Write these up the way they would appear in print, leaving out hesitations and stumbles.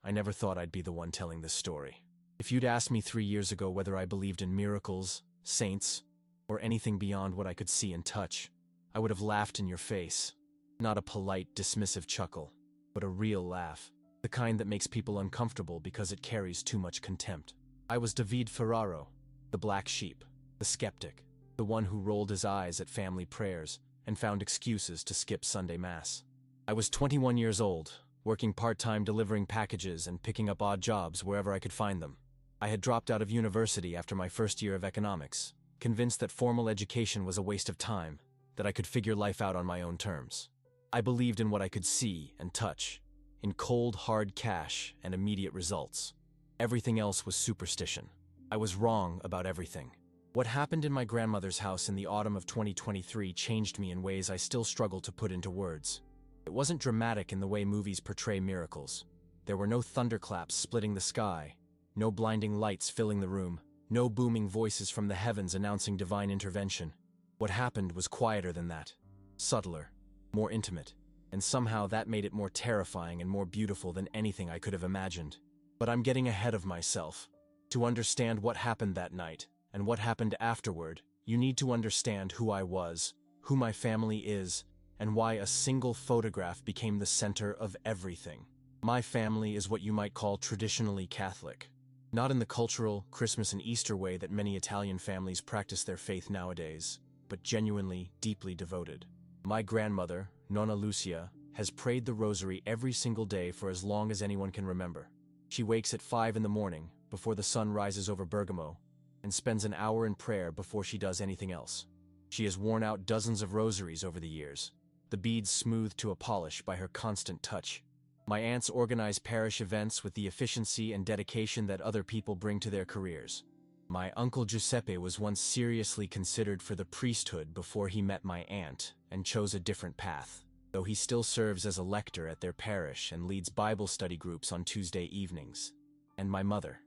I never thought I'd be the one telling this story. If you'd asked me 3 years ago whether I believed in miracles, saints, or anything beyond what I could see and touch, I would have laughed in your face. Not a polite, dismissive chuckle, but a real laugh. The kind that makes people uncomfortable because it carries too much contempt. I was David Ferraro, the black sheep, the skeptic, the one who rolled his eyes at family prayers and found excuses to skip Sunday Mass. I was 21 years old, working part-time delivering packages and picking up odd jobs wherever I could find them. I had dropped out of university after my first year of economics, convinced that formal education was a waste of time, that I could figure life out on my own terms. I believed in what I could see and touch, in cold, hard cash and immediate results. Everything else was superstition. I was wrong about everything. What happened in my grandmother's house in the autumn of 2023 changed me in ways I still struggle to put into words. It wasn't dramatic in the way movies portray miracles. There were no thunderclaps splitting the sky, no blinding lights filling the room, no booming voices from the heavens announcing divine intervention. What happened was quieter than that, subtler, more intimate, and somehow that made it more terrifying and more beautiful than anything I could have imagined. But I'm getting ahead of myself. To understand what happened that night, and what happened afterward, you need to understand who I was, who my family is, and why a single photograph became the center of everything. My family is what you might call traditionally Catholic. Not in the cultural, Christmas and Easter way that many Italian families practice their faith nowadays, but genuinely, deeply devoted. My grandmother, Nonna Lucia, has prayed the rosary every single day for as long as anyone can remember. She wakes at 5 in the morning, before the sun rises over Bergamo, and spends an hour in prayer before she does anything else. She has worn out dozens of rosaries over the years, the beads smoothed to a polish by her constant touch. My aunts organize parish events with the efficiency and dedication that other people bring to their careers. My uncle Giuseppe was once seriously considered for the priesthood before he met my aunt and chose a different path, though he still serves as a lector at their parish and leads Bible study groups on Tuesday evenings. And my mother,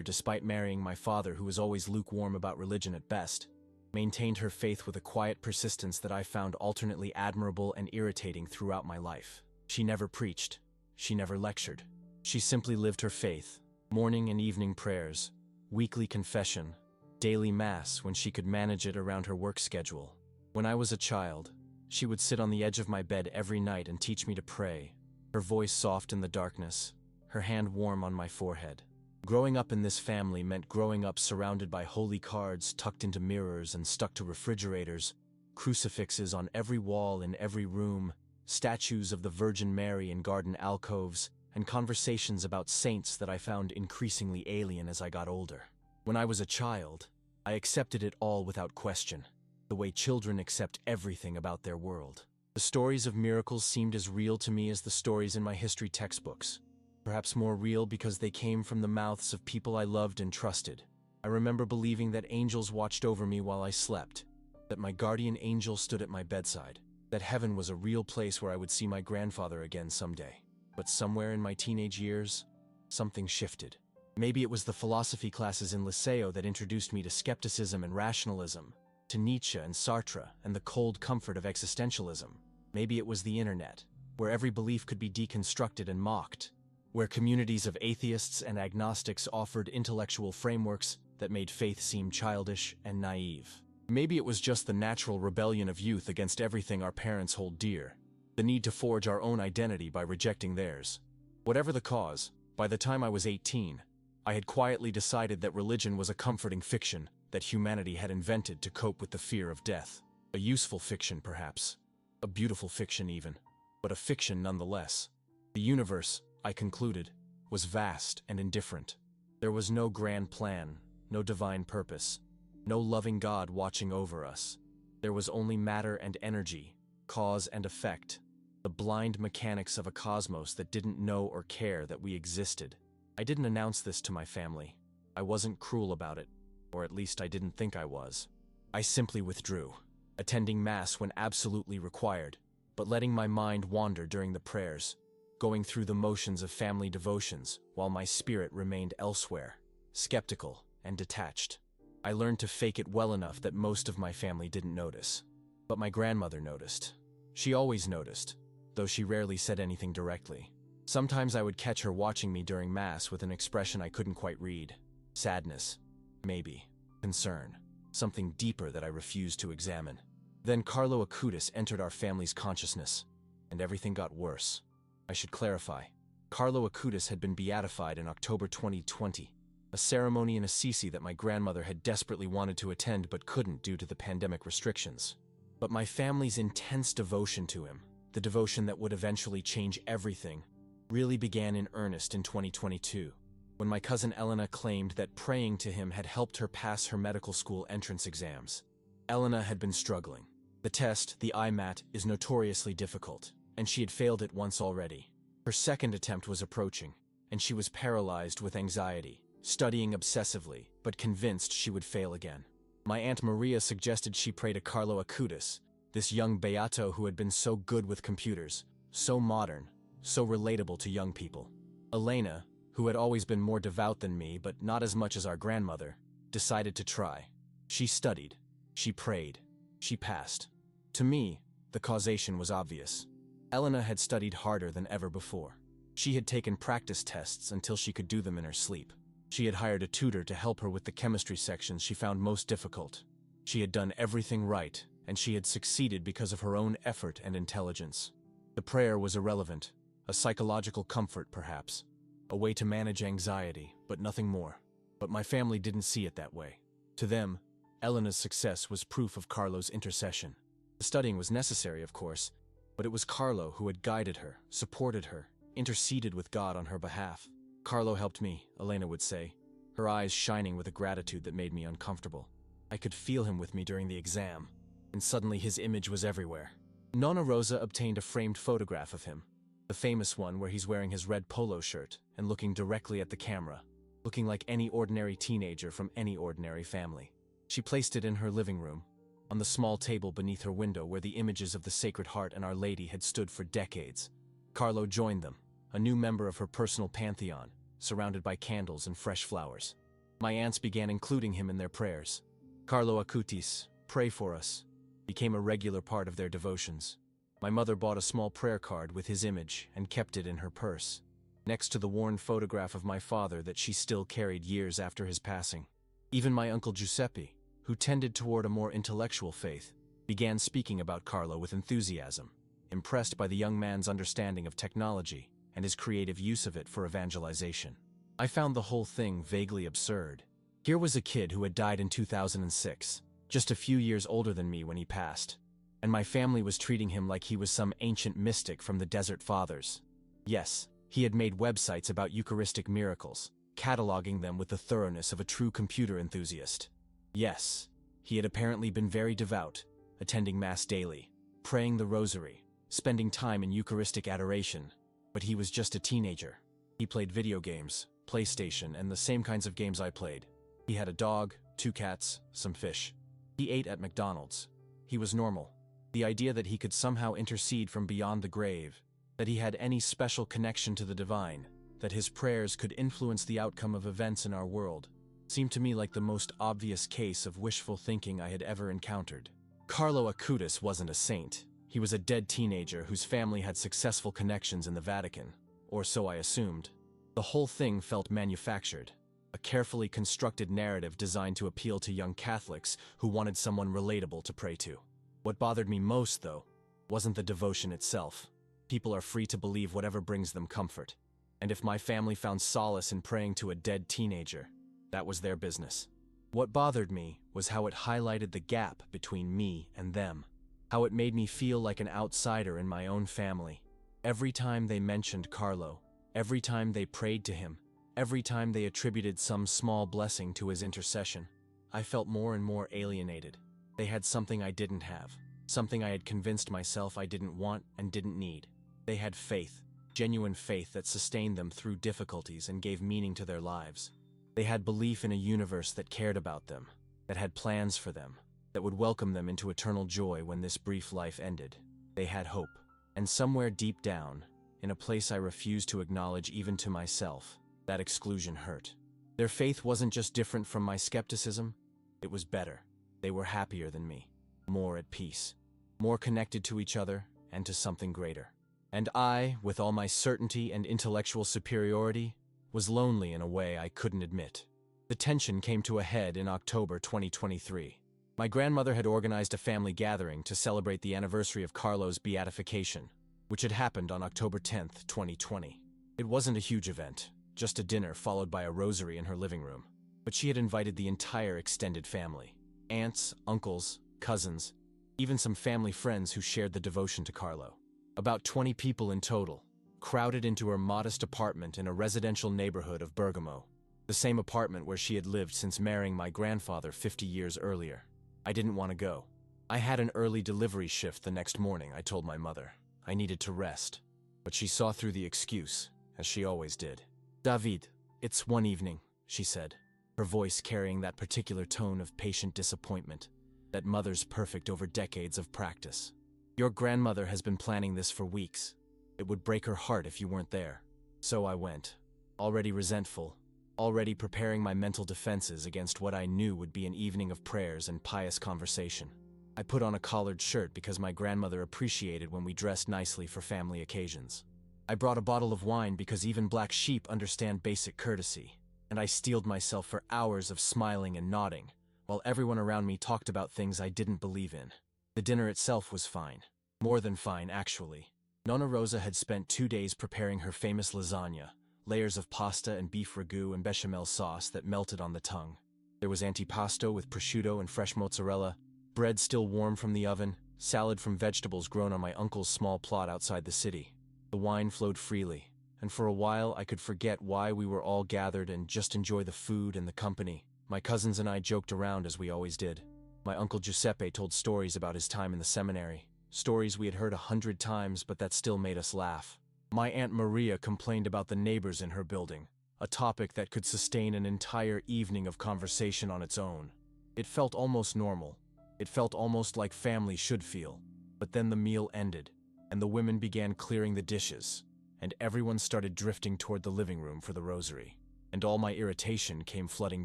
despite marrying my father who was always lukewarm about religion at best, maintained her faith with a quiet persistence that I found alternately admirable and irritating throughout my life. She never preached. She never lectured. She simply lived her faith, morning and evening prayers, weekly confession, daily mass when she could manage it around her work schedule. When I was a child, she would sit on the edge of my bed every night and teach me to pray, her voice soft in the darkness, her hand warm on my forehead. Growing up in this family meant growing up surrounded by holy cards tucked into mirrors and stuck to refrigerators, crucifixes on every wall in every room, statues of the Virgin Mary in garden alcoves, and conversations about saints that I found increasingly alien as I got older. When I was a child, I accepted it all without question, the way children accept everything about their world. The stories of miracles seemed as real to me as the stories in my history textbooks. Perhaps more real because they came from the mouths of people I loved and trusted. I remember believing that angels watched over me while I slept, that my guardian angel stood at my bedside, that heaven was a real place where I would see my grandfather again someday. But somewhere in my teenage years, something shifted. Maybe it was the philosophy classes in Liceo that introduced me to skepticism and rationalism, to Nietzsche and Sartre and the cold comfort of existentialism. Maybe it was the internet, where every belief could be deconstructed and mocked, where communities of atheists and agnostics offered intellectual frameworks that made faith seem childish and naive. Maybe it was just the natural rebellion of youth against everything our parents hold dear, the need to forge our own identity by rejecting theirs. Whatever the cause, by the time I was 18, I had quietly decided that religion was a comforting fiction that humanity had invented to cope with the fear of death. A useful fiction, perhaps. A beautiful fiction, even. But a fiction nonetheless. The universe, I concluded, was vast and indifferent. There was no grand plan, no divine purpose, no loving God watching over us. There was only matter and energy, cause and effect, the blind mechanics of a cosmos that didn't know or care that we existed. I didn't announce this to my family. I wasn't cruel about it, or at least I didn't think I was. I simply withdrew, attending Mass when absolutely required, but letting my mind wander during the prayers, going through the motions of family devotions while my spirit remained elsewhere, skeptical and detached. I learned to fake it well enough that most of my family didn't notice. But my grandmother noticed. She always noticed, though she rarely said anything directly. Sometimes I would catch her watching me during Mass with an expression I couldn't quite read. Sadness. Maybe. Concern. Something deeper that I refused to examine. Then Carlo Acutis entered our family's consciousness, and everything got worse. I should clarify. Carlo Acutis had been beatified in October 2020, a ceremony in Assisi that my grandmother had desperately wanted to attend but couldn't due to the pandemic restrictions. But my family's intense devotion to him, the devotion that would eventually change everything, really began in earnest in 2022, when my cousin Elena claimed that praying to him had helped her pass her medical school entrance exams. Elena had been struggling. The test, the IMAT, is notoriously difficult, and she had failed it once already. Her second attempt was approaching, and she was paralyzed with anxiety, studying obsessively, but convinced she would fail again. My Aunt Maria suggested she pray to Carlo Acutis, this young beato who had been so good with computers, so modern, so relatable to young people. Elena, who had always been more devout than me but not as much as our grandmother, decided to try. She studied. She prayed. She passed. To me, the causation was obvious. Elena had studied harder than ever before. She had taken practice tests until she could do them in her sleep. She had hired a tutor to help her with the chemistry sections she found most difficult. She had done everything right, and she had succeeded because of her own effort and intelligence. The prayer was irrelevant, a psychological comfort perhaps, a way to manage anxiety, but nothing more. But my family didn't see it that way. To them, Elena's success was proof of Carlo's intercession. The studying was necessary, of course, but it was Carlo who had guided her, supported her, interceded with God on her behalf. Carlo helped me, Elena would say, her eyes shining with a gratitude that made me uncomfortable. I could feel him with me during the exam, and suddenly his image was everywhere. Nonna Rosa obtained a framed photograph of him, the famous one where he's wearing his red polo shirt and looking directly at the camera, looking like any ordinary teenager from any ordinary family. She placed it in her living room, on the small table beneath her window where the images of the Sacred Heart and Our Lady had stood for decades. Carlo joined them, a new member of her personal pantheon, surrounded by candles and fresh flowers. My aunts began including him in their prayers. Carlo Acutis, pray for us, became a regular part of their devotions. My mother bought a small prayer card with his image and kept it in her purse, next to the worn photograph of my father that she still carried years after his passing. Even my Uncle Giuseppe, who tended toward a more intellectual faith, began speaking about Carlo with enthusiasm, impressed by the young man's understanding of technology and his creative use of it for evangelization. I found the whole thing vaguely absurd. Here was a kid who had died in 2006, just a few years older than me when he passed, and my family was treating him like he was some ancient mystic from the Desert Fathers. Yes, he had made websites about Eucharistic miracles, cataloging them with the thoroughness of a true computer enthusiast. Yes, he had apparently been very devout, attending Mass daily, praying the Rosary, spending time in Eucharistic adoration, but he was just a teenager. He played video games, PlayStation, and the same kinds of games I played. He had a dog, 2 cats, some fish. He ate at McDonald's. He was normal. The idea that he could somehow intercede from beyond the grave, that he had any special connection to the divine, that his prayers could influence the outcome of events in our world, seemed to me like the most obvious case of wishful thinking I had ever encountered. Carlo Acutis wasn't a saint. He was a dead teenager whose family had successful connections in the Vatican, or so I assumed. The whole thing felt manufactured, a carefully constructed narrative designed to appeal to young Catholics who wanted someone relatable to pray to. What bothered me most, though, wasn't the devotion itself. People are free to believe whatever brings them comfort, and if my family found solace in praying to a dead teenager, that was their business. What bothered me was how it highlighted the gap between me and them, how it made me feel like an outsider in my own family. Every time they mentioned Carlo, every time they prayed to him, every time they attributed some small blessing to his intercession, I felt more and more alienated. They had something I didn't have, something I had convinced myself I didn't want and didn't need. They had faith, genuine faith that sustained them through difficulties and gave meaning to their lives. They had belief in a universe that cared about them, that had plans for them, that would welcome them into eternal joy when this brief life ended. They had hope, and somewhere deep down, in a place I refused to acknowledge even to myself, that exclusion hurt. Their faith wasn't just different from my skepticism, it was better. They were happier than me, more at peace, more connected to each other and to something greater. And I, with all my certainty and intellectual superiority, was lonely in a way I couldn't admit. The tension came to a head in October 2023. My grandmother had organized a family gathering to celebrate the anniversary of Carlo's beatification, which had happened on October 10th, 2020. It wasn't a huge event, just a dinner followed by a rosary in her living room. But she had invited the entire extended family. Aunts, uncles, cousins, even some family friends who shared the devotion to Carlo. About 20 people in total, crowded into her modest apartment in a residential neighborhood of Bergamo, the same apartment where she had lived since marrying my grandfather 50 years earlier. I didn't want to go. I had an early delivery shift the next morning, I told my mother. I needed to rest. But she saw through the excuse, as she always did. "David, it's one evening," she said, her voice carrying that particular tone of patient disappointment that mothers perfect over decades of practice. "Your grandmother has been planning this for weeks. It would break her heart if you weren't there." So I went, already resentful, already preparing my mental defenses against what I knew would be an evening of prayers and pious conversation. I put on a collared shirt because my grandmother appreciated when we dressed nicely for family occasions. I brought a bottle of wine because even black sheep understand basic courtesy, and I steeled myself for hours of smiling and nodding, while everyone around me talked about things I didn't believe in. The dinner itself was fine. More than fine, actually. Nonna Rosa had spent 2 days preparing her famous lasagna, layers of pasta and beef ragu and bechamel sauce that melted on the tongue. There was antipasto with prosciutto and fresh mozzarella, bread still warm from the oven, salad from vegetables grown on my uncle's small plot outside the city. The wine flowed freely, and for a while I could forget why we were all gathered and just enjoy the food and the company. My cousins and I joked around as we always did. My uncle Giuseppe told stories about his time in the seminary, stories we had heard 100 times but that still made us laugh. My Aunt Maria complained about the neighbors in her building, a topic that could sustain an entire evening of conversation on its own. It felt almost normal. It felt almost like family should feel. But then the meal ended, and the women began clearing the dishes, and everyone started drifting toward the living room for the rosary. And all my irritation came flooding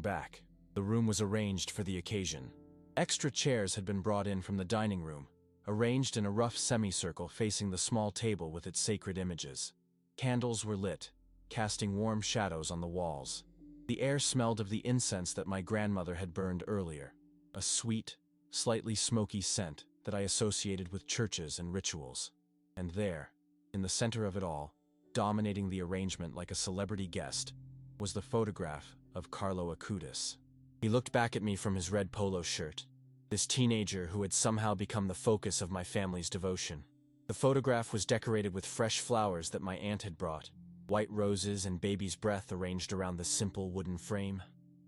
back. The room was arranged for the occasion. Extra chairs had been brought in from the dining room, arranged in a rough semicircle facing the small table with its sacred images. Candles were lit, casting warm shadows on the walls. The air smelled of the incense that my grandmother had burned earlier, a sweet, slightly smoky scent that I associated with churches and rituals. And there, in the center of it all, dominating the arrangement like a celebrity guest, was the photograph of Carlo Acutis. He looked back at me from his red polo shirt, this teenager who had somehow become the focus of my family's devotion. The photograph was decorated with fresh flowers that my aunt had brought, white roses and baby's breath arranged around the simple wooden frame.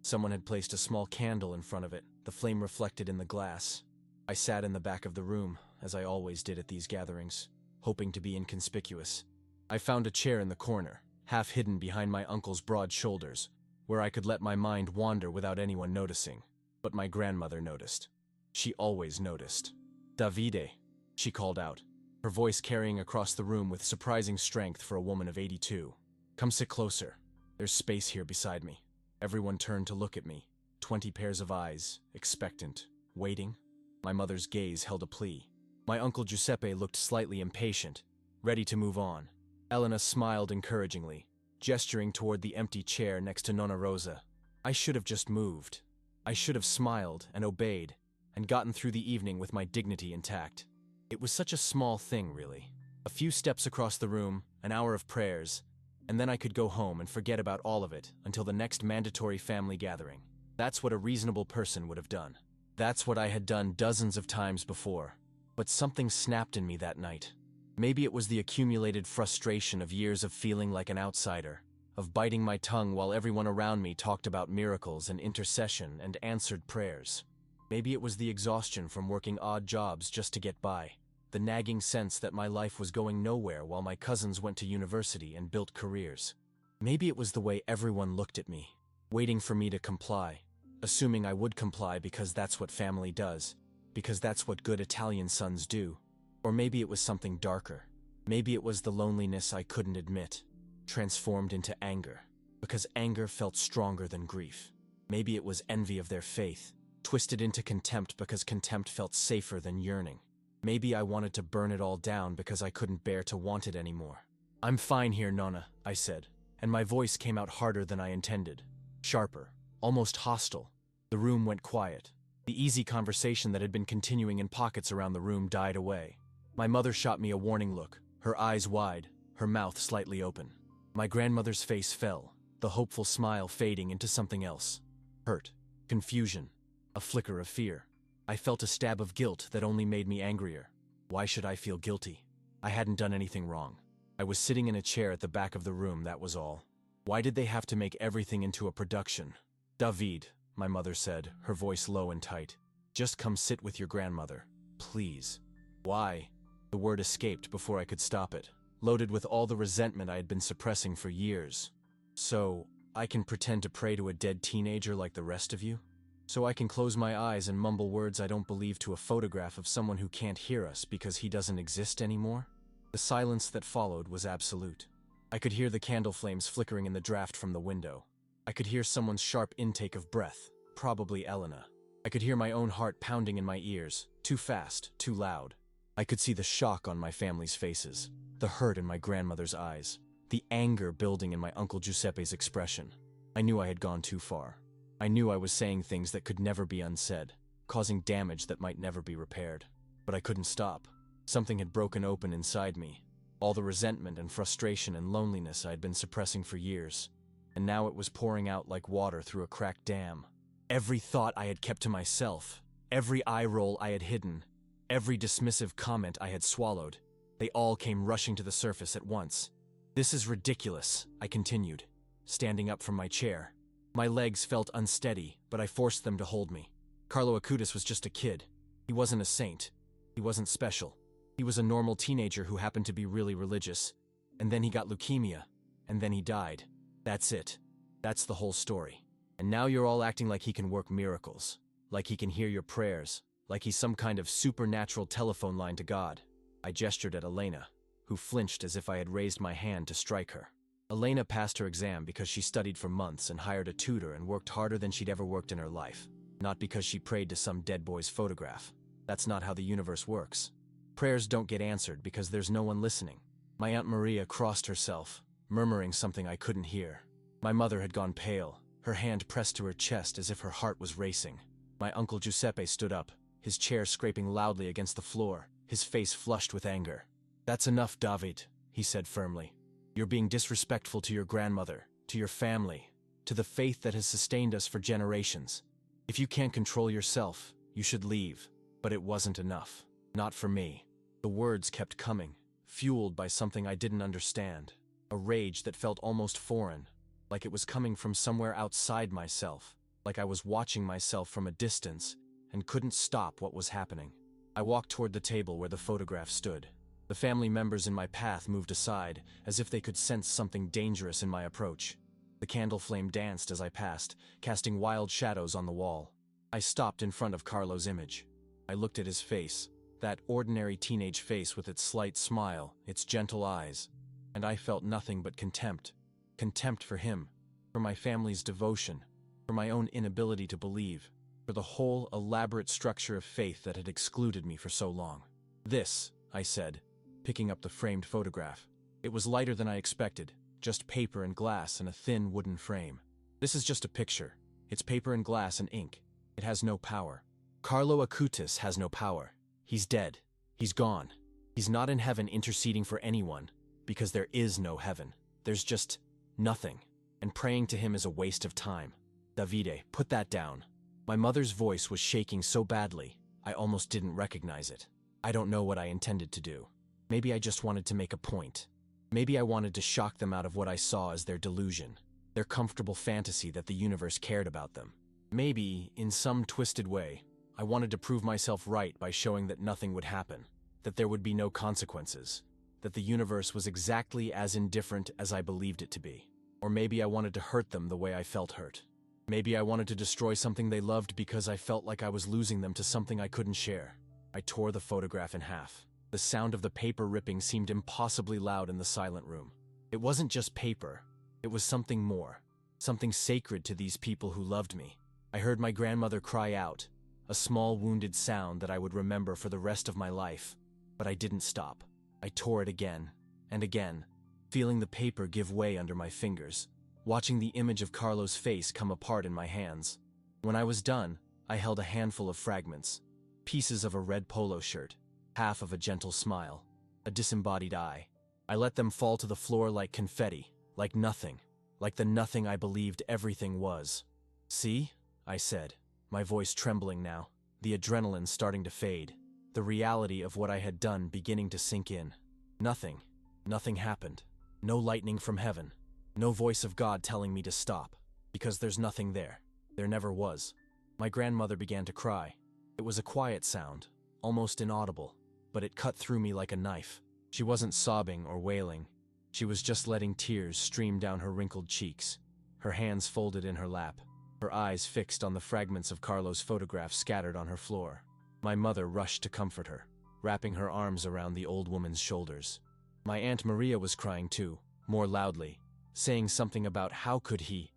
Someone had placed a small candle in front of it, the flame reflected in the glass. I sat in the back of the room, as I always did at these gatherings, hoping to be inconspicuous. I found a chair in the corner, half hidden behind my uncle's broad shoulders, where I could let my mind wander without anyone noticing. But my grandmother noticed. She always noticed. "Davide," she called out, her voice carrying across the room with surprising strength for a woman of 82. "Come sit closer. There's space here beside me." Everyone turned to look at me, 20 pairs of eyes, expectant, waiting. My mother's gaze held a plea. My uncle Giuseppe looked slightly impatient, ready to move on. Elena smiled encouragingly, gesturing toward the empty chair next to Nonna Rosa. I should have just moved. I should have smiled and obeyed, and gotten through the evening with my dignity intact. It was such a small thing, really. A few steps across the room, an hour of prayers, and then I could go home and forget about all of it until the next mandatory family gathering. That's what a reasonable person would have done. That's what I had done dozens of times before. But something snapped in me that night. Maybe it was the accumulated frustration of years of feeling like an outsider, of biting my tongue while everyone around me talked about miracles and intercession and answered prayers. Maybe it was the exhaustion from working odd jobs just to get by, the nagging sense that my life was going nowhere while my cousins went to university and built careers. Maybe it was the way everyone looked at me, waiting for me to comply, assuming I would comply because that's what family does, because that's what good Italian sons do. Or maybe it was something darker. Maybe it was the loneliness I couldn't admit, transformed into anger, because anger felt stronger than grief. Maybe it was envy of their faith, twisted into contempt because contempt felt safer than yearning. Maybe I wanted to burn it all down because I couldn't bear to want it anymore. "I'm fine here, Nonna," I said, and my voice came out harder than I intended. Sharper, almost hostile. The room went quiet. The easy conversation that had been continuing in pockets around the room died away. My mother shot me a warning look, her eyes wide, her mouth slightly open. My grandmother's face fell, the hopeful smile fading into something else. Hurt, confusion, a flicker of fear. I felt a stab of guilt that only made me angrier. Why should I feel guilty? I hadn't done anything wrong. I was sitting in a chair at the back of the room, that was all. Why did they have to make everything into a production? "David," my mother said, her voice low and tight. "Just come sit with your grandmother, please." "Why?" The word escaped before I could stop it, loaded with all the resentment I had been suppressing for years. "So, I can pretend to pray to a dead teenager like the rest of you? So I can close my eyes and mumble words I don't believe to a photograph of someone who can't hear us because he doesn't exist anymore?" The silence that followed was absolute. I could hear the candle flames flickering in the draft from the window. I could hear someone's sharp intake of breath, probably Elena. I could hear my own heart pounding in my ears, too fast, too loud. I could see the shock on my family's faces, the hurt in my grandmother's eyes, the anger building in my Uncle Giuseppe's expression. I knew I had gone too far. I knew I was saying things that could never be unsaid, causing damage that might never be repaired. But I couldn't stop. Something had broken open inside me. All the resentment and frustration and loneliness I had been suppressing for years. And now it was pouring out like water through a cracked dam. Every thought I had kept to myself, every eye roll I had hidden, every dismissive comment I had swallowed, they all came rushing to the surface at once. "This is ridiculous," I continued, standing up from my chair. My legs felt unsteady, but I forced them to hold me. Carlo Acutis was just a kid. He wasn't a saint. He wasn't special. He was a normal teenager who happened to be really religious. And then he got leukemia. And then he died. That's it. That's the whole story. And now you're all acting like he can work miracles. Like he can hear your prayers. Like he's some kind of supernatural telephone line to God. I gestured at Elena, who flinched as if I had raised my hand to strike her. Elena passed her exam because she studied for months and hired a tutor and worked harder than she'd ever worked in her life. Not because she prayed to some dead boy's photograph. That's not how the universe works. Prayers don't get answered because there's no one listening. My Aunt Maria crossed herself, murmuring something I couldn't hear. My mother had gone pale, her hand pressed to her chest as if her heart was racing. My Uncle Giuseppe stood up, his chair scraping loudly against the floor, his face flushed with anger. "That's enough, David," he said firmly. "You're being disrespectful to your grandmother, to your family, to the faith that has sustained us for generations. If you can't control yourself, you should leave." But it wasn't enough. Not for me. The words kept coming, fueled by something I didn't understand. A rage that felt almost foreign, like it was coming from somewhere outside myself, like I was watching myself from a distance and couldn't stop what was happening. I walked toward the table where the photograph stood. The family members in my path moved aside, as if they could sense something dangerous in my approach. The candle flame danced as I passed, casting wild shadows on the wall. I stopped in front of Carlo's image. I looked at his face, that ordinary teenage face with its slight smile, its gentle eyes, and I felt nothing but contempt. Contempt for him, for my family's devotion, for my own inability to believe, for the whole elaborate structure of faith that had excluded me for so long. "This," I said, picking up the framed photograph. It was lighter than I expected, just paper and glass in a thin wooden frame. "This is just a picture. It's paper and glass and ink. It has no power. Carlo Acutis has no power. He's dead. He's gone. He's not in heaven interceding for anyone, because there is no heaven. There's just nothing. And praying to him is a waste of time. Davide, put that down." My mother's voice was shaking so badly, I almost didn't recognize it. I don't know what I intended to do. Maybe I just wanted to make a point. Maybe I wanted to shock them out of what I saw as their delusion, their comfortable fantasy that the universe cared about them. Maybe, in some twisted way, I wanted to prove myself right by showing that nothing would happen, that there would be no consequences, that the universe was exactly as indifferent as I believed it to be. Or maybe I wanted to hurt them the way I felt hurt. Maybe I wanted to destroy something they loved because I felt like I was losing them to something I couldn't share. I tore the photograph in half. The sound of the paper ripping seemed impossibly loud in the silent room. It wasn't just paper. It was something more, something sacred to these people who loved me. I heard my grandmother cry out, a small wounded sound that I would remember for the rest of my life. But I didn't stop. I tore it again and again, feeling the paper give way under my fingers, watching the image of Carlo's face come apart in my hands. When I was done, I held a handful of fragments, pieces of a red polo shirt, half of a gentle smile, a disembodied eye. I let them fall to the floor like confetti, like nothing, like the nothing I believed everything was. "See?" I said, my voice trembling now, the adrenaline starting to fade, the reality of what I had done beginning to sink in. Nothing. Nothing happened. No lightning from heaven. No voice of God telling me to stop, because there's nothing there. There never was. My grandmother began to cry. It was a quiet sound, almost inaudible, but it cut through me like a knife. She wasn't sobbing or wailing. She was just letting tears stream down her wrinkled cheeks, her hands folded in her lap, her eyes fixed on the fragments of Carlo's photograph scattered on her floor. My mother rushed to comfort her, wrapping her arms around the old woman's shoulders. My Aunt Maria was crying too, more loudly, saying something about how could he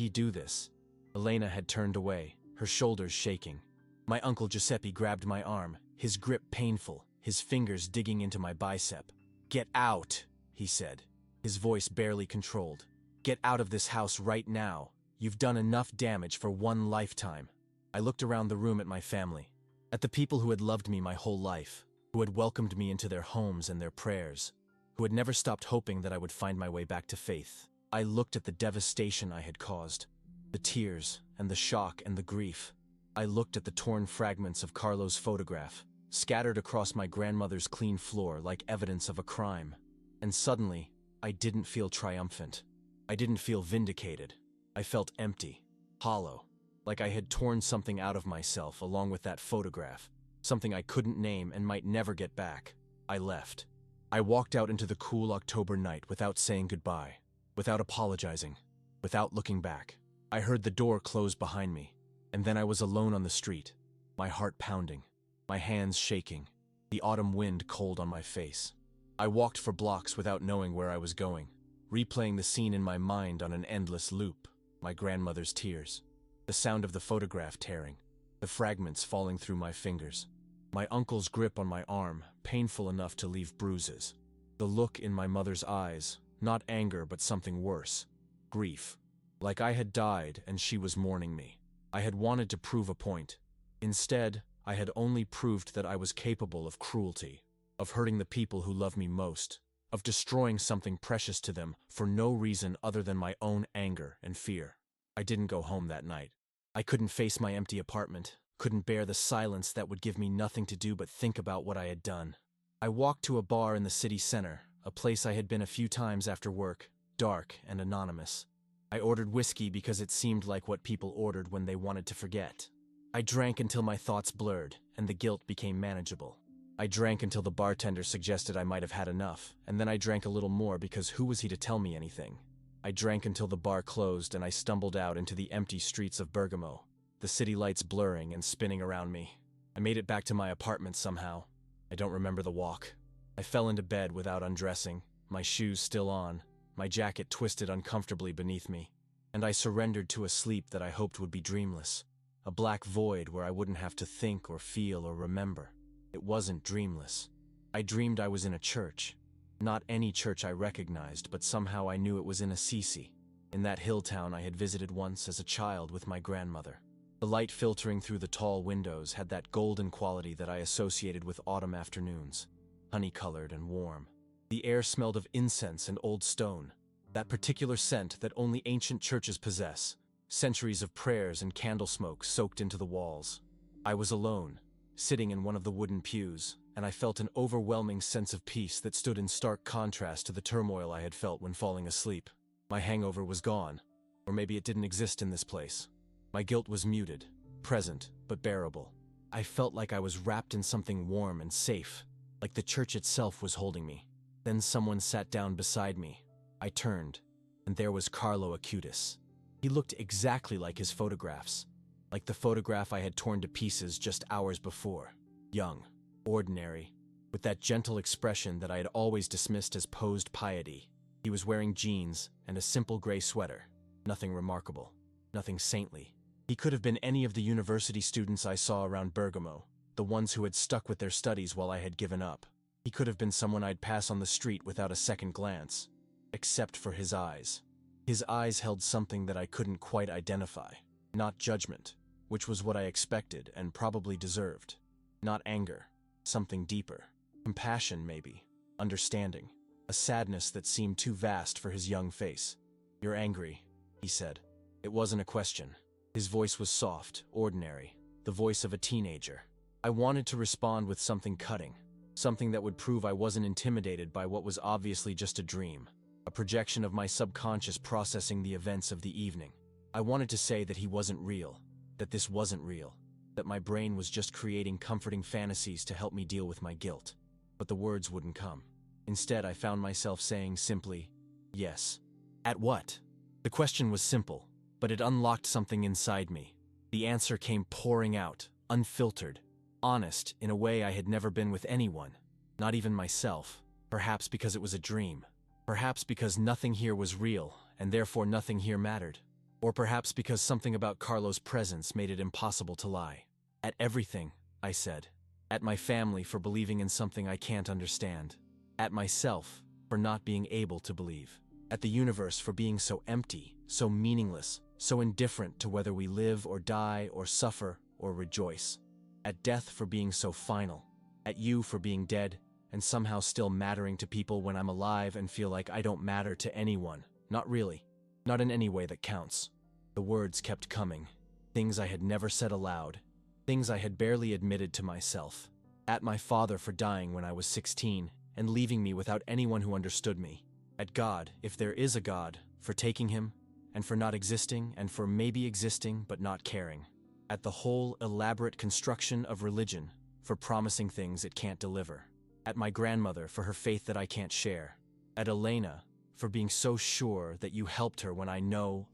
do this? Elena had turned away, her shoulders shaking. My Uncle Giuseppe grabbed my arm, his grip painful, his fingers digging into my bicep. "Get out," he said, his voice barely controlled. "Get out of this house right now. You've done enough damage for one lifetime." I looked around the room at my family, at the people who had loved me my whole life, who had welcomed me into their homes and their prayers, who had never stopped hoping that I would find my way back to faith. I looked at the devastation I had caused, the tears and the shock and the grief. I looked at the torn fragments of Carlo's photograph, scattered across my grandmother's clean floor like evidence of a crime. And suddenly, I didn't feel triumphant. I didn't feel vindicated. I felt empty, hollow, like I had torn something out of myself along with that photograph, something I couldn't name and might never get back. I left. I walked out into the cool October night without saying goodbye, without apologizing, without looking back. I heard the door close behind me, and then I was alone on the street, my heart pounding, my hands shaking, the autumn wind cold on my face. I walked for blocks without knowing where I was going, replaying the scene in my mind on an endless loop, my grandmother's tears, the sound of the photograph tearing, the fragments falling through my fingers, my uncle's grip on my arm, painful enough to leave bruises, the look in my mother's eyes, not anger but something worse, grief, like I had died and she was mourning me. I had wanted to prove a point. Instead, I had only proved that I was capable of cruelty, of hurting the people who love me most, of destroying something precious to them for no reason other than my own anger and fear. I didn't go home that night. I couldn't face my empty apartment, couldn't bear the silence that would give me nothing to do but think about what I had done. I walked to a bar in the city center, a place I had been a few times after work, dark and anonymous. I ordered whiskey because it seemed like what people ordered when they wanted to forget. I drank until my thoughts blurred, and the guilt became manageable. I drank until the bartender suggested I might have had enough, and then I drank a little more because who was he to tell me anything? I drank until the bar closed and I stumbled out into the empty streets of Bergamo, the city lights blurring and spinning around me. I made it back to my apartment somehow. I don't remember the walk. I fell into bed without undressing, my shoes still on, my jacket twisted uncomfortably beneath me, and I surrendered to a sleep that I hoped would be dreamless, a black void where I wouldn't have to think or feel or remember. It wasn't dreamless. I dreamed I was in a church. Not any church I recognized, but somehow I knew it was in Assisi, in that hill town I had visited once as a child with my grandmother. The light filtering through the tall windows had that golden quality that I associated with autumn afternoons, honey-colored and warm. The air smelled of incense and old stone, that particular scent that only ancient churches possess, centuries of prayers and candle smoke soaked into the walls. I was alone, sitting in one of the wooden pews, and I felt an overwhelming sense of peace that stood in stark contrast to the turmoil I had felt when falling asleep. My hangover was gone, or maybe it didn't exist in this place. My guilt was muted, present, but bearable. I felt like I was wrapped in something warm and safe, like the church itself was holding me. Then someone sat down beside me. I turned, and there was Carlo Acutis. He looked exactly like his photographs, like the photograph I had torn to pieces just hours before. Young, ordinary, with that gentle expression that I had always dismissed as posed piety. He was wearing jeans and a simple gray sweater. Nothing remarkable, nothing saintly. He could have been any of the university students I saw around Bergamo, the ones who had stuck with their studies while I had given up. He could have been someone I'd pass on the street without a second glance. Except for his eyes. His eyes held something that I couldn't quite identify. Not judgment, which was what I expected and probably deserved. Not anger, something deeper. Compassion, maybe. Understanding. A sadness that seemed too vast for his young face. "You're angry," he said. It wasn't a question. His voice was soft, ordinary, the voice of a teenager. I wanted to respond with something cutting, something that would prove I wasn't intimidated by what was obviously just a dream, a projection of my subconscious processing the events of the evening. I wanted to say that he wasn't real, that this wasn't real, that my brain was just creating comforting fantasies to help me deal with my guilt. But the words wouldn't come. Instead, I found myself saying simply, "Yes." At what? The question was simple, but it unlocked something inside me. The answer came pouring out, unfiltered, honest, in a way I had never been with anyone, not even myself, perhaps because it was a dream, perhaps because nothing here was real, and therefore nothing here mattered, or perhaps because something about Carlo's presence made it impossible to lie. "At everything," I said. At my family for believing in something I can't understand. At myself for not being able to believe. At the universe for being so empty, so meaningless, so indifferent to whether we live or die or suffer or rejoice. At death for being so final. At you for being dead and somehow still mattering to people when I'm alive and feel like I don't matter to anyone. Not really. Not in any way that counts. The words kept coming. Things I had never said aloud. Things I had barely admitted to myself. At my father for dying when I was 16 and leaving me without anyone who understood me. At God, if there is a God, for taking him, and for not existing, and for maybe existing but not caring. At the whole elaborate construction of religion, for promising things it can't deliver. At my grandmother for her faith that I can't share. At Elena for being so sure that you helped her when I know,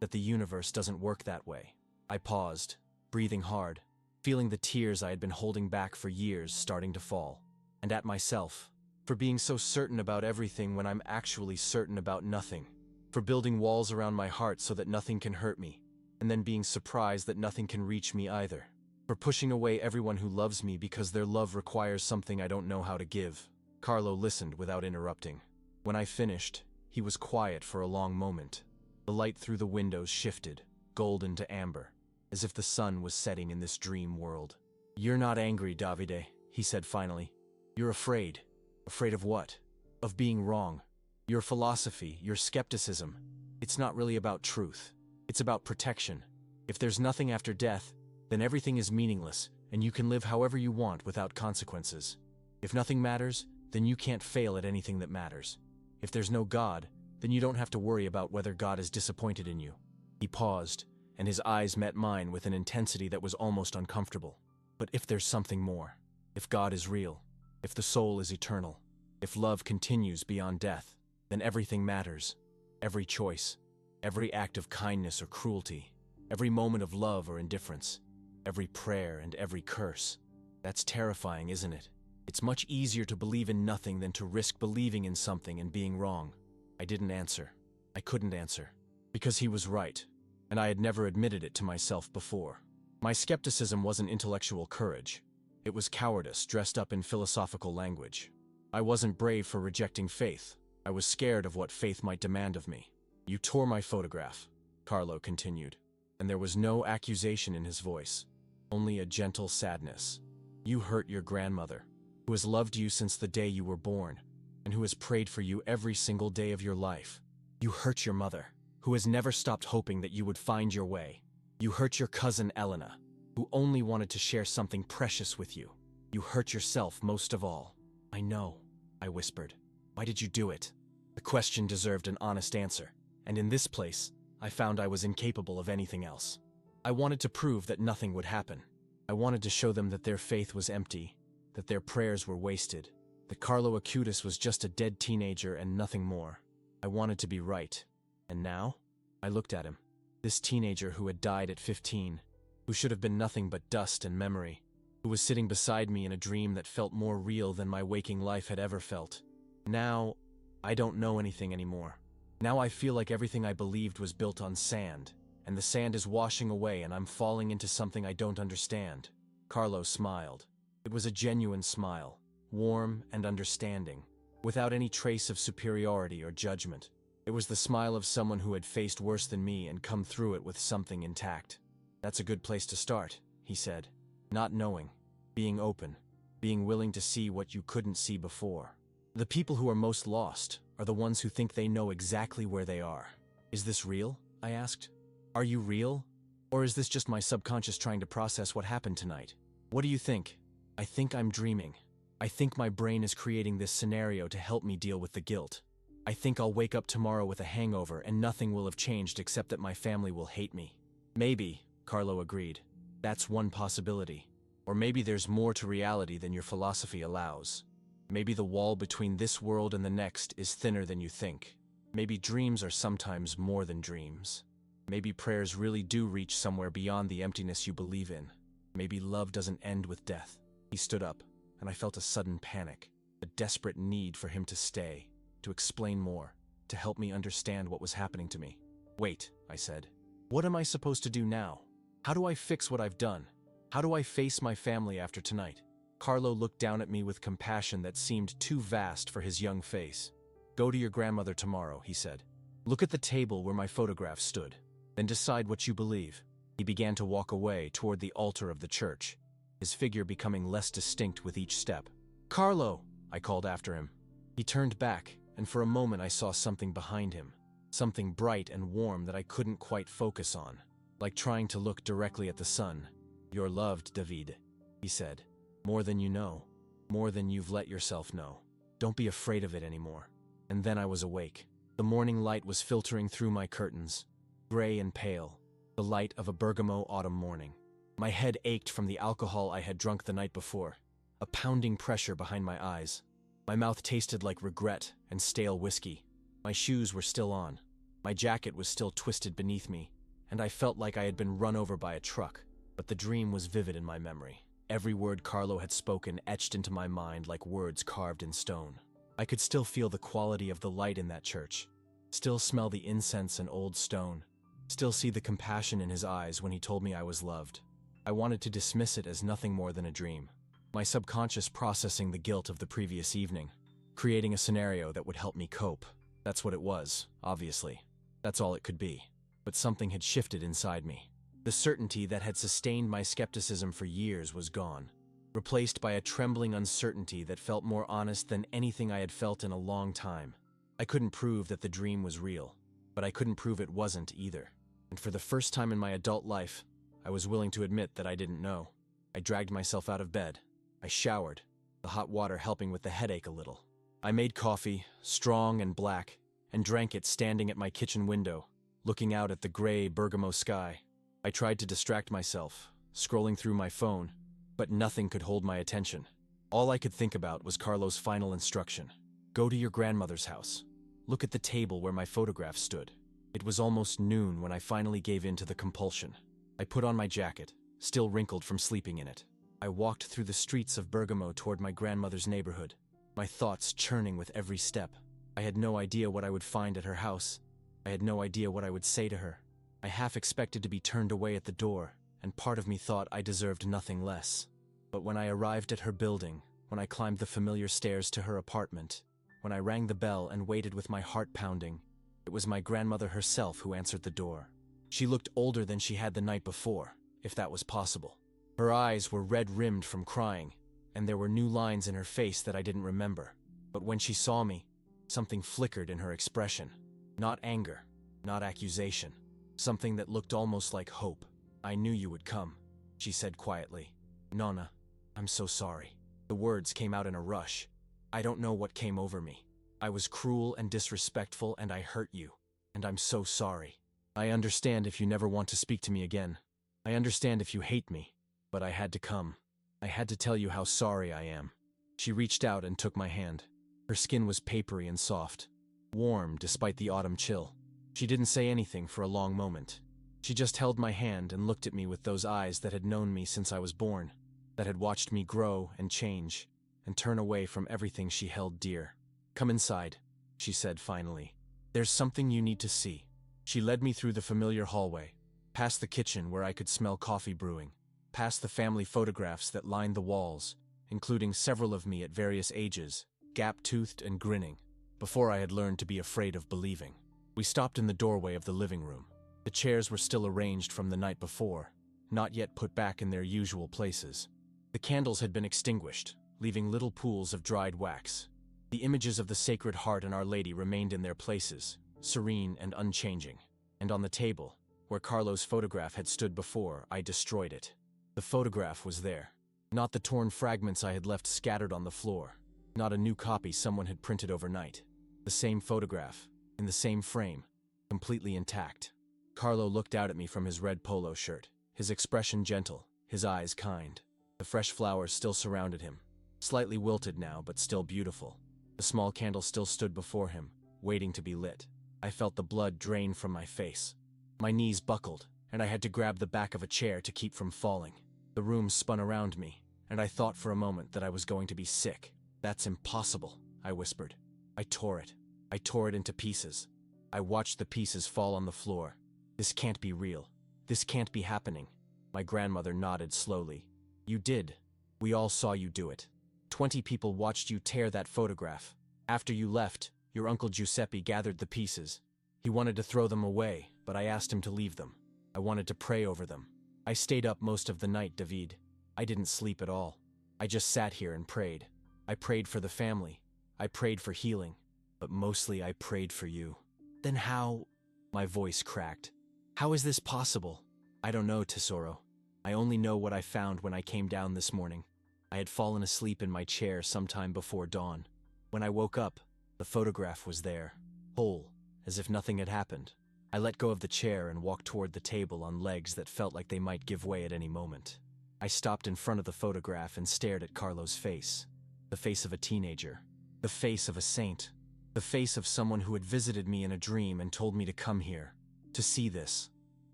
that the universe doesn't work that way. I paused, breathing hard, feeling the tears I had been holding back for years starting to fall. And at myself, for being so certain about everything when I'm actually certain about nothing. For building walls around my heart so that nothing can hurt me, and then being surprised that nothing can reach me either. For pushing away everyone who loves me because their love requires something I don't know how to give. Carlo listened without interrupting. When I finished, he was quiet for a long moment. The light through the windows shifted, golden to amber, as if the sun was setting in this dream world. "You're not angry, Davide," he said finally. "You're afraid." Afraid of what? Of being wrong. Your philosophy, your skepticism. It's not really about truth. It's about protection. If there's nothing after death, then everything is meaningless, and you can live however you want without consequences. If nothing matters, then you can't fail at anything that matters. If there's no God, then you don't have to worry about whether God is disappointed in you. He paused, and his eyes met mine with an intensity that was almost uncomfortable. But if there's something more, if God is real, if the soul is eternal, if love continues beyond death, then everything matters. Every choice, every act of kindness or cruelty, every moment of love or indifference, every prayer and every curse. That's terrifying, isn't it? It's much easier to believe in nothing than to risk believing in something and being wrong. I didn't answer. I couldn't answer. Because he was right, and I had never admitted it to myself before. My skepticism wasn't intellectual courage. It was cowardice dressed up in philosophical language. I wasn't brave for rejecting faith. I was scared of what faith might demand of me. "You tore my photograph," Carlo continued, and there was no accusation in his voice, only a gentle sadness. "You hurt your grandmother, who has loved you since the day you were born, and who has prayed for you every single day of your life. You hurt your mother, who has never stopped hoping that you would find your way. You hurt your cousin Elena, who only wanted to share something precious with you. You hurt yourself most of all." "I know," I whispered. "Why did you do it?" The question deserved an honest answer, and in this place, I found I was incapable of anything else. I wanted to prove that nothing would happen. I wanted to show them that their faith was empty, that their prayers were wasted, that Carlo Acutis was just a dead teenager and nothing more. I wanted to be right. And now? I looked at him. This teenager who had died at 15, who should have been nothing but dust and memory, who was sitting beside me in a dream that felt more real than my waking life had ever felt. Now, I don't know anything anymore. Now I feel like everything I believed was built on sand, and the sand is washing away and I'm falling into something I don't understand. Carlo smiled. It was a genuine smile, warm and understanding, without any trace of superiority or judgment. It was the smile of someone who had faced worse than me and come through it with something intact. "That's a good place to start," he said. "Not knowing, being open, being willing to see what you couldn't see before. The people who are most lost are the ones who think they know exactly where they are." "Is this real?" I asked. "Are you real? Or is this just my subconscious trying to process what happened tonight? What do you think?" "I think I'm dreaming. I think my brain is creating this scenario to help me deal with the guilt. I think I'll wake up tomorrow with a hangover and nothing will have changed except that my family will hate me." "Maybe," Carlo agreed. "That's one possibility. Or maybe there's more to reality than your philosophy allows. Maybe the wall between this world and the next is thinner than you think. Maybe dreams are sometimes more than dreams. Maybe prayers really do reach somewhere beyond the emptiness you believe in. Maybe love doesn't end with death." He stood up, and I felt a sudden panic, a desperate need for him to stay, to explain more, to help me understand what was happening to me. "Wait," I said. "What am I supposed to do now? How do I fix what I've done? How do I face my family after tonight?" Carlo looked down at me with compassion that seemed too vast for his young face. "Go to your grandmother tomorrow," he said. "Look at the table where my photograph stood. Then decide what you believe." He began to walk away toward the altar of the church, his figure becoming less distinct with each step. "Carlo!" I called after him. He turned back, and for a moment I saw something behind him, something bright and warm that I couldn't quite focus on, like trying to look directly at the sun. "You're loved, David," he said. "More than you know, more than you've let yourself know. Don't be afraid of it anymore." And then I was awake. The morning light was filtering through my curtains, gray and pale, the light of a Bergamo autumn morning. My head ached from the alcohol I had drunk the night before, a pounding pressure behind my eyes. My mouth tasted like regret and stale whiskey. My shoes were still on. My jacket was still twisted beneath me, and I felt like I had been run over by a truck. But the dream was vivid in my memory. Every word Carlo had spoken etched into my mind like words carved in stone. I could still feel the quality of the light in that church, still smell the incense and old stone, still see the compassion in his eyes when he told me I was loved. I wanted to dismiss it as nothing more than a dream, my subconscious processing the guilt of the previous evening, creating a scenario that would help me cope. That's what it was, obviously. That's all it could be. But something had shifted inside me. The certainty that had sustained my skepticism for years was gone, replaced by a trembling uncertainty that felt more honest than anything I had felt in a long time. I couldn't prove that the dream was real, but I couldn't prove it wasn't either. And for the first time in my adult life, I was willing to admit that I didn't know. I dragged myself out of bed. I showered, the hot water helping with the headache a little. I made coffee, strong and black, and drank it standing at my kitchen window, looking out at the gray Bergamo sky. I tried to distract myself, scrolling through my phone, but nothing could hold my attention. All I could think about was Carlo's final instruction. "Go to your grandmother's house. Look at the table where my photograph stood." It was almost noon when I finally gave in to the compulsion. I put on my jacket, still wrinkled from sleeping in it. I walked through the streets of Bergamo toward my grandmother's neighborhood, my thoughts churning with every step. I had no idea what I would find at her house. I had no idea what I would say to her. I half expected to be turned away at the door, and part of me thought I deserved nothing less. But when I arrived at her building, when I climbed the familiar stairs to her apartment, when I rang the bell and waited with my heart pounding, it was my grandmother herself who answered the door. She looked older than she had the night before, if that was possible. Her eyes were red-rimmed from crying, and there were new lines in her face that I didn't remember. But when she saw me, something flickered in her expression. Not anger, not accusation. Something that looked almost like hope. "I knew you would come," she said quietly. "Nonna, I'm so sorry." The words came out in a rush. I don't know what came over me. I was cruel and disrespectful, and I hurt you. And I'm so sorry. I understand if you never want to speak to me again. I understand if you hate me. But I had to come. I had to tell you how sorry I am. She reached out and took my hand. Her skin was papery and soft, warm despite the autumn chill. She didn't say anything for a long moment. She just held my hand and looked at me with those eyes that had known me since I was born, that had watched me grow and change, and turn away from everything she held dear. "Come inside," she said finally. "There's something you need to see." She led me through the familiar hallway, past the kitchen where I could smell coffee brewing, past the family photographs that lined the walls, including several of me at various ages, gap-toothed and grinning, before I had learned to be afraid of believing. We stopped in the doorway of the living room. The chairs were still arranged from the night before, not yet put back in their usual places. The candles had been extinguished, leaving little pools of dried wax. The images of the Sacred Heart and Our Lady remained in their places, serene and unchanging. And on the table, where Carlo's photograph had stood before, I destroyed it. The photograph was there. Not the torn fragments I had left scattered on the floor. Not a new copy someone had printed overnight. The same photograph, in the same frame, completely intact. Carlo looked out at me from his red polo shirt, his expression gentle, his eyes kind. The fresh flowers still surrounded him, slightly wilted now, but still beautiful. The small candle still stood before him, waiting to be lit. I felt the blood drain from my face. My knees buckled, and I had to grab the back of a chair to keep from falling. The room spun around me, and I thought for a moment that I was going to be sick. "That's impossible," I whispered. I tore it. I tore it into pieces. I watched the pieces fall on the floor. "This can't be real. This can't be happening." My grandmother nodded slowly. "You did. We all saw you do it. 20 people watched you tear that photograph. After you left, your Uncle Giuseppe gathered the pieces. He wanted to throw them away, but I asked him to leave them. I wanted to pray over them. I stayed up most of the night, David. I didn't sleep at all. I just sat here and prayed. I prayed for the family. I prayed for healing. But mostly I prayed for you." "Then how—" My voice cracked. "How is this possible?" "I don't know, Tesoro. I only know what I found when I came down this morning. I had fallen asleep in my chair sometime before dawn. When I woke up, the photograph was there, whole, as if nothing had happened. I let go of the chair and walked toward the table on legs that felt like they might give way at any moment. I stopped in front of the photograph and stared at Carlo's face. The face of a teenager. The face of a saint. The face of someone who had visited me in a dream and told me to come here, to see this.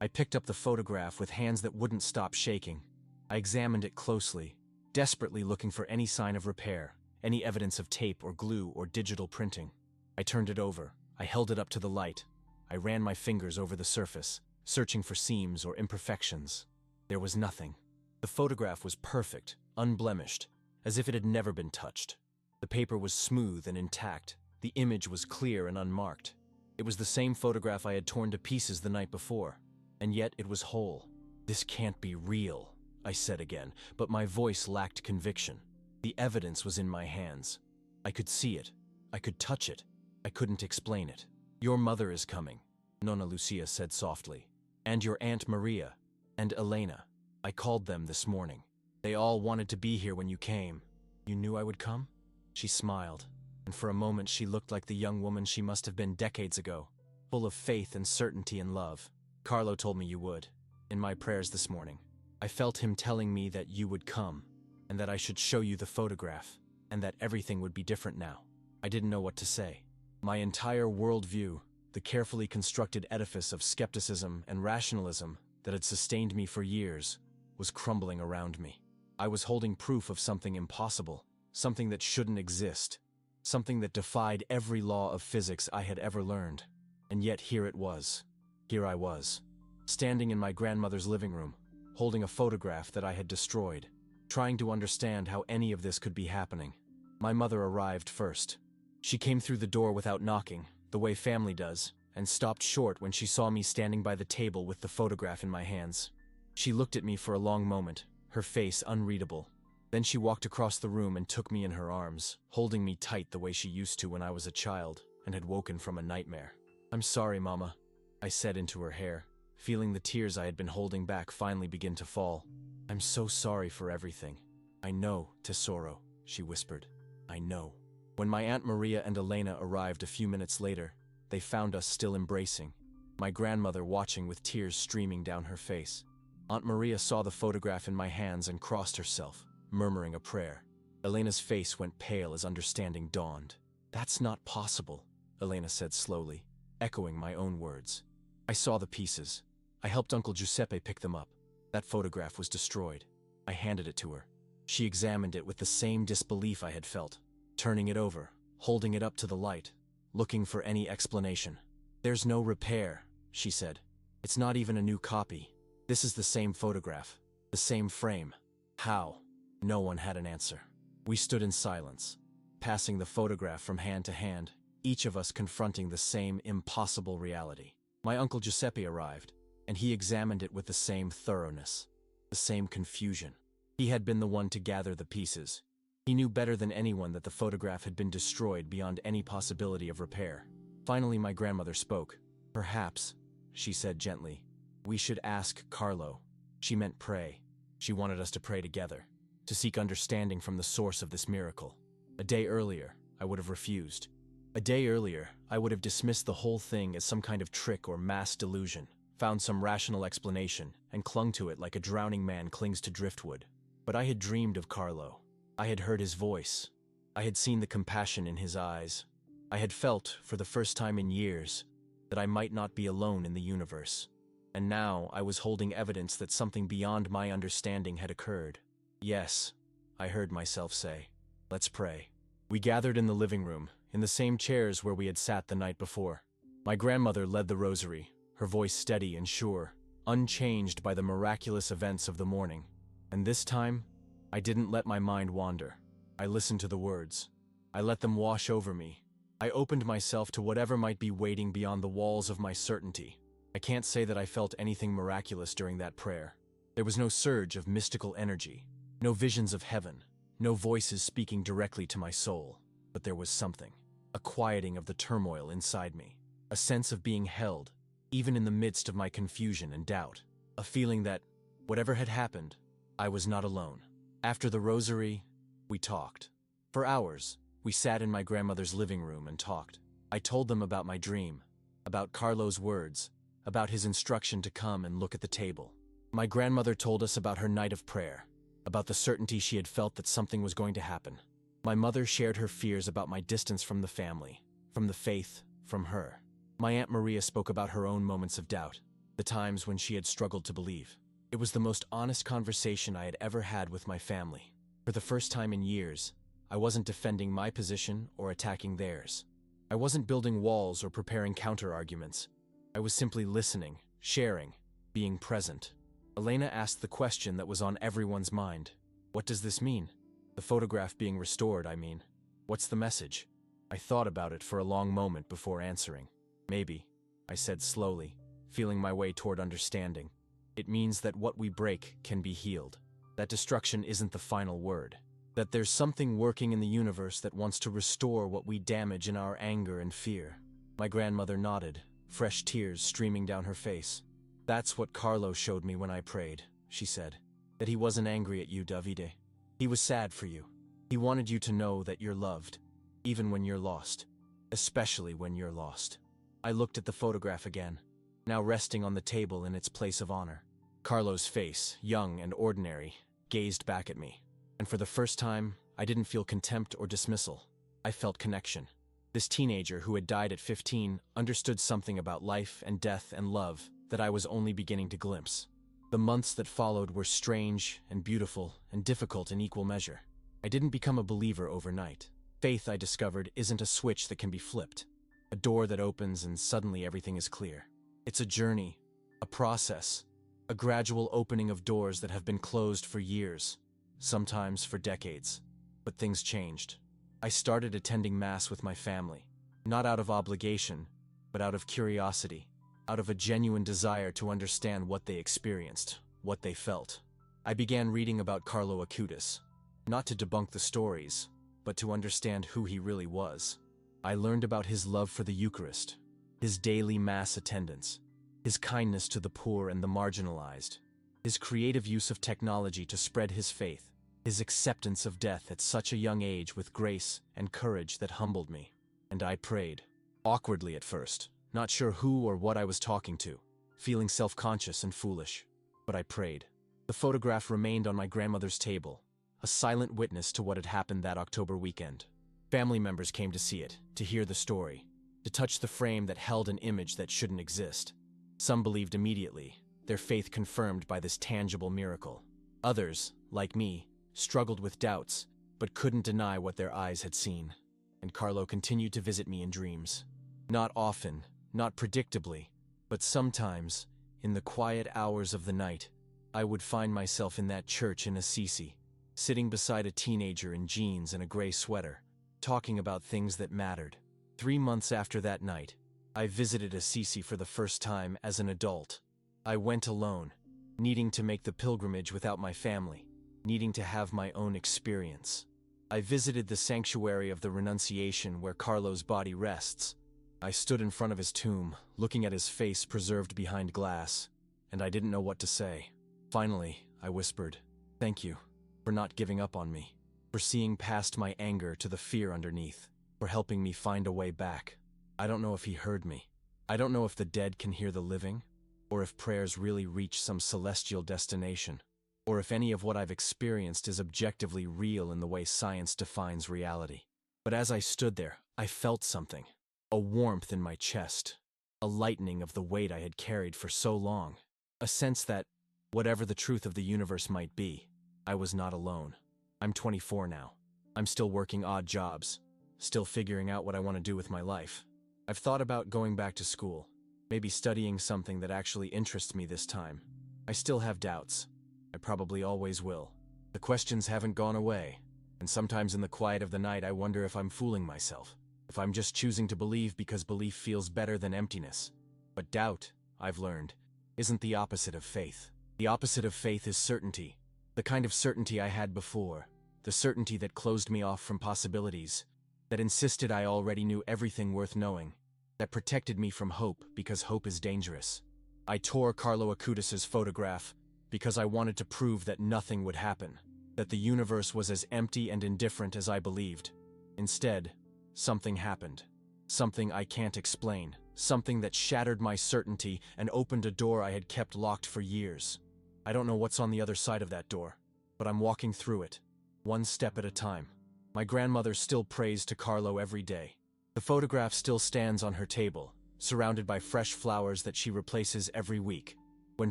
I picked up the photograph with hands that wouldn't stop shaking. I examined it closely, desperately looking for any sign of repair, any evidence of tape or glue or digital printing. I turned it over. I held it up to the light. I ran my fingers over the surface, searching for seams or imperfections. There was nothing. The photograph was perfect, unblemished, as if it had never been touched. The paper was smooth and intact. The image was clear and unmarked. It was the same photograph I had torn to pieces the night before, and yet it was whole. "This can't be real," I said again, but my voice lacked conviction. The evidence was in my hands. I could see it. I could touch it. I couldn't explain it. "Your mother is coming," Nonna Lucia said softly. "And your Aunt Maria. And Elena. I called them this morning. They all wanted to be here when you came. You knew I would come?" She smiled, and for a moment she looked like the young woman she must have been decades ago, full of faith and certainty and love. "Carlo told me you would, in my prayers this morning. I felt him telling me that you would come, and that I should show you the photograph, and that everything would be different now." I didn't know what to say. My entire worldview, the carefully constructed edifice of skepticism and rationalism that had sustained me for years, was crumbling around me. I was holding proof of something impossible, something that shouldn't exist, something that defied every law of physics I had ever learned. And yet here it was. Here I was, standing in my grandmother's living room, holding a photograph that I had destroyed, trying to understand how any of this could be happening. My mother arrived first. She came through the door without knocking, the way family does, and stopped short when she saw me standing by the table with the photograph in my hands. She looked at me for a long moment, her face unreadable. Then she walked across the room and took me in her arms, holding me tight the way she used to when I was a child and had woken from a nightmare. "I'm sorry, Mama," I said into her hair, feeling the tears I had been holding back finally begin to fall. "I'm so sorry for everything." "I know, Tesoro," she whispered. "I know." When my Aunt Maria and Elena arrived a few minutes later, they found us still embracing, my grandmother watching with tears streaming down her face. Aunt Maria saw the photograph in my hands and crossed herself, murmuring a prayer. Elena's face went pale as understanding dawned. "That's not possible," Elena said slowly, echoing my own words. "I saw the pieces. I helped Uncle Giuseppe pick them up. That photograph was destroyed." I handed it to her. She examined it with the same disbelief I had felt, turning it over, holding it up to the light, looking for any explanation. "There's no repair," she said. "It's not even a new copy. This is the same photograph. The same frame. How? No one had an answer. We stood in silence, passing the photograph from hand to hand, each of us confronting the same impossible reality. My uncle Giuseppe arrived, and he examined it with the same thoroughness, the same confusion. He had been the one to gather the pieces. He knew better than anyone that the photograph had been destroyed beyond any possibility of repair. Finally, my grandmother spoke. "Perhaps," she said gently, "we should ask Carlo." She meant pray. She wanted us to pray together, to seek understanding from the source of this miracle. A day earlier, I would have refused. A day earlier, I would have dismissed the whole thing as some kind of trick or mass delusion, found some rational explanation, and clung to it like a drowning man clings to driftwood. But I had dreamed of Carlo. I had heard his voice. I had seen the compassion in his eyes. I had felt, for the first time in years, that I might not be alone in the universe. And now I was holding evidence that something beyond my understanding had occurred. "Yes," I heard myself say. "Let's pray." We gathered in the living room, in the same chairs where we had sat the night before. My grandmother led the rosary, her voice steady and sure, unchanged by the miraculous events of the morning. And this time, I didn't let my mind wander. I listened to the words. I let them wash over me. I opened myself to whatever might be waiting beyond the walls of my certainty. I can't say that I felt anything miraculous during that prayer. There was no surge of mystical energy, no visions of heaven, no voices speaking directly to my soul. But there was something, a quieting of the turmoil inside me, a sense of being held, even in the midst of my confusion and doubt, a feeling that, whatever had happened, I was not alone. After the rosary, we talked. For hours, we sat in my grandmother's living room and talked. I told them about my dream, about Carlo's words, about his instruction to come and look at the table. My grandmother told us about her night of prayer, about the certainty she had felt that something was going to happen. My mother shared her fears about my distance from the family, from the faith, from her. My Aunt Maria spoke about her own moments of doubt, the times when she had struggled to believe. It was the most honest conversation I had ever had with my family. For the first time in years, I wasn't defending my position or attacking theirs. I wasn't building walls or preparing counter-arguments. I was simply listening, sharing, being present. Elena asked the question that was on everyone's mind. What does this mean? The photograph being restored, I mean. What's the message? I thought about it for a long moment before answering. Maybe, I said slowly, feeling my way toward understanding. It means that what we break can be healed. That destruction isn't the final word. That there's something working in the universe that wants to restore what we damage in our anger and fear. My grandmother nodded, fresh tears streaming down her face. That's what Carlo showed me when I prayed, she said. That he wasn't angry at you, Davide. He was sad for you. He wanted you to know that you're loved, even when you're lost. Especially when you're lost. I looked at the photograph again, now resting on the table in its place of honor. Carlo's face, young and ordinary, gazed back at me. And for the first time, I didn't feel contempt or dismissal. I felt connection. This teenager who had died at 15 understood something about life and death and love that I was only beginning to glimpse. The months that followed were strange and beautiful and difficult in equal measure. I didn't become a believer overnight. Faith, I discovered, isn't a switch that can be flipped. A door that opens and suddenly everything is clear. It's a journey, a process, a gradual opening of doors that have been closed for years, sometimes for decades. But things changed. I started attending Mass with my family, not out of obligation, but out of curiosity, out of a genuine desire to understand what they experienced, what they felt. I began reading about Carlo Acutis, not to debunk the stories, but to understand who he really was. I learned about his love for the Eucharist, his daily Mass attendance, his kindness to the poor and the marginalized, his creative use of technology to spread his faith, his acceptance of death at such a young age with grace and courage that humbled me. And I prayed, awkwardly at first, not sure who or what I was talking to, feeling self-conscious and foolish. But I prayed. The photograph remained on my grandmother's table, a silent witness to what had happened that October weekend. Family members came to see it, to hear the story, to touch the frame that held an image that shouldn't exist. Some believed immediately, their faith confirmed by this tangible miracle. Others, like me, struggled with doubts, but couldn't deny what their eyes had seen. And Carlo continued to visit me in dreams. Not often, not predictably, but sometimes, in the quiet hours of the night, I would find myself in that church in Assisi, sitting beside a teenager in jeans and a gray sweater, talking about things that mattered. 3 months after that night, I visited Assisi for the first time as an adult. I went alone, needing to make the pilgrimage without my family, needing to have my own experience. I visited the sanctuary of the Renunciation where Carlo's body rests. I stood in front of his tomb, looking at his face preserved behind glass, and I didn't know what to say. Finally, I whispered, "Thank you for not giving up on me, for seeing past my anger to the fear underneath, for helping me find a way back." I don't know if he heard me. I don't know if the dead can hear the living, or if prayers really reach some celestial destination, or if any of what I've experienced is objectively real in the way science defines reality. But as I stood there, I felt something, a warmth in my chest, a lightening of the weight I had carried for so long, a sense that, whatever the truth of the universe might be, I was not alone. I'm 24 now. I'm still working odd jobs, still figuring out what I want to do with my life. I've thought about going back to school, maybe studying something that actually interests me this time. I still have doubts. I probably always will. The questions haven't gone away, and sometimes in the quiet of the night I wonder if I'm fooling myself, if I'm just choosing to believe because belief feels better than emptiness. But doubt, I've learned, isn't the opposite of faith. The opposite of faith is certainty, the kind of certainty I had before, the certainty that closed me off from possibilities, that insisted I already knew everything worth knowing, that protected me from hope because hope is dangerous. I tore Carlo Acutis' photograph because I wanted to prove that nothing would happen, that the universe was as empty and indifferent as I believed. Instead, something happened. Something I can't explain. Something that shattered my certainty and opened a door I had kept locked for years. I don't know what's on the other side of that door, but I'm walking through it, one step at a time. My grandmother still prays to Carlo every day. The photograph still stands on her table, surrounded by fresh flowers that she replaces every week. When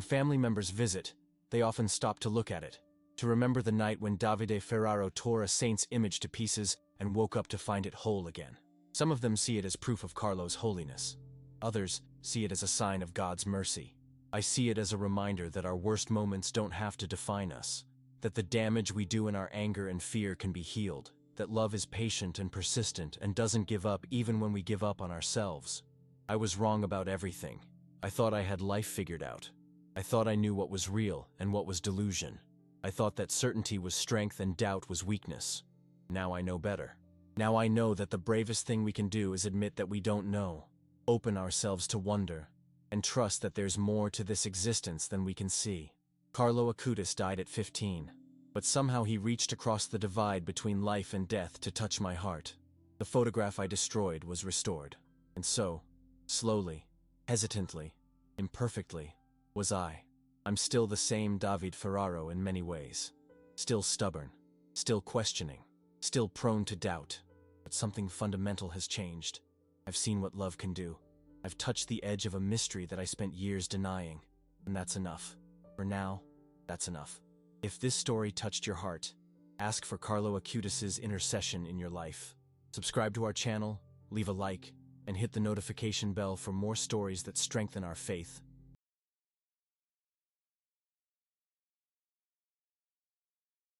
family members visit, they often stop to look at it, to remember the night when Davide Ferraro tore a saint's image to pieces and woke up to find it whole again. Some of them see it as proof of Carlo's holiness. Others see it as a sign of God's mercy. I see it as a reminder that our worst moments don't have to define us, that the damage we do in our anger and fear can be healed, that love is patient and persistent and doesn't give up even when we give up on ourselves. I was wrong about everything. I thought I had life figured out. I thought I knew what was real and what was delusion. I thought that certainty was strength and doubt was weakness. Now I know better. Now I know that the bravest thing we can do is admit that we don't know, open ourselves to wonder, and trust that there's more to this existence than we can see. Carlo Acutis died at 15, but somehow he reached across the divide between life and death to touch my heart. The photograph I destroyed was restored, and so, slowly, hesitantly, imperfectly, was I. I'm still the same David Ferraro in many ways. Still stubborn, still questioning, still prone to doubt, but something fundamental has changed. I've seen what love can do. I've touched the edge of a mystery that I spent years denying, and that's enough. For now, that's enough. If this story touched your heart, ask for Carlo Acutis' intercession in your life. Subscribe to our channel, leave a like, and hit the notification bell for more stories that strengthen our faith.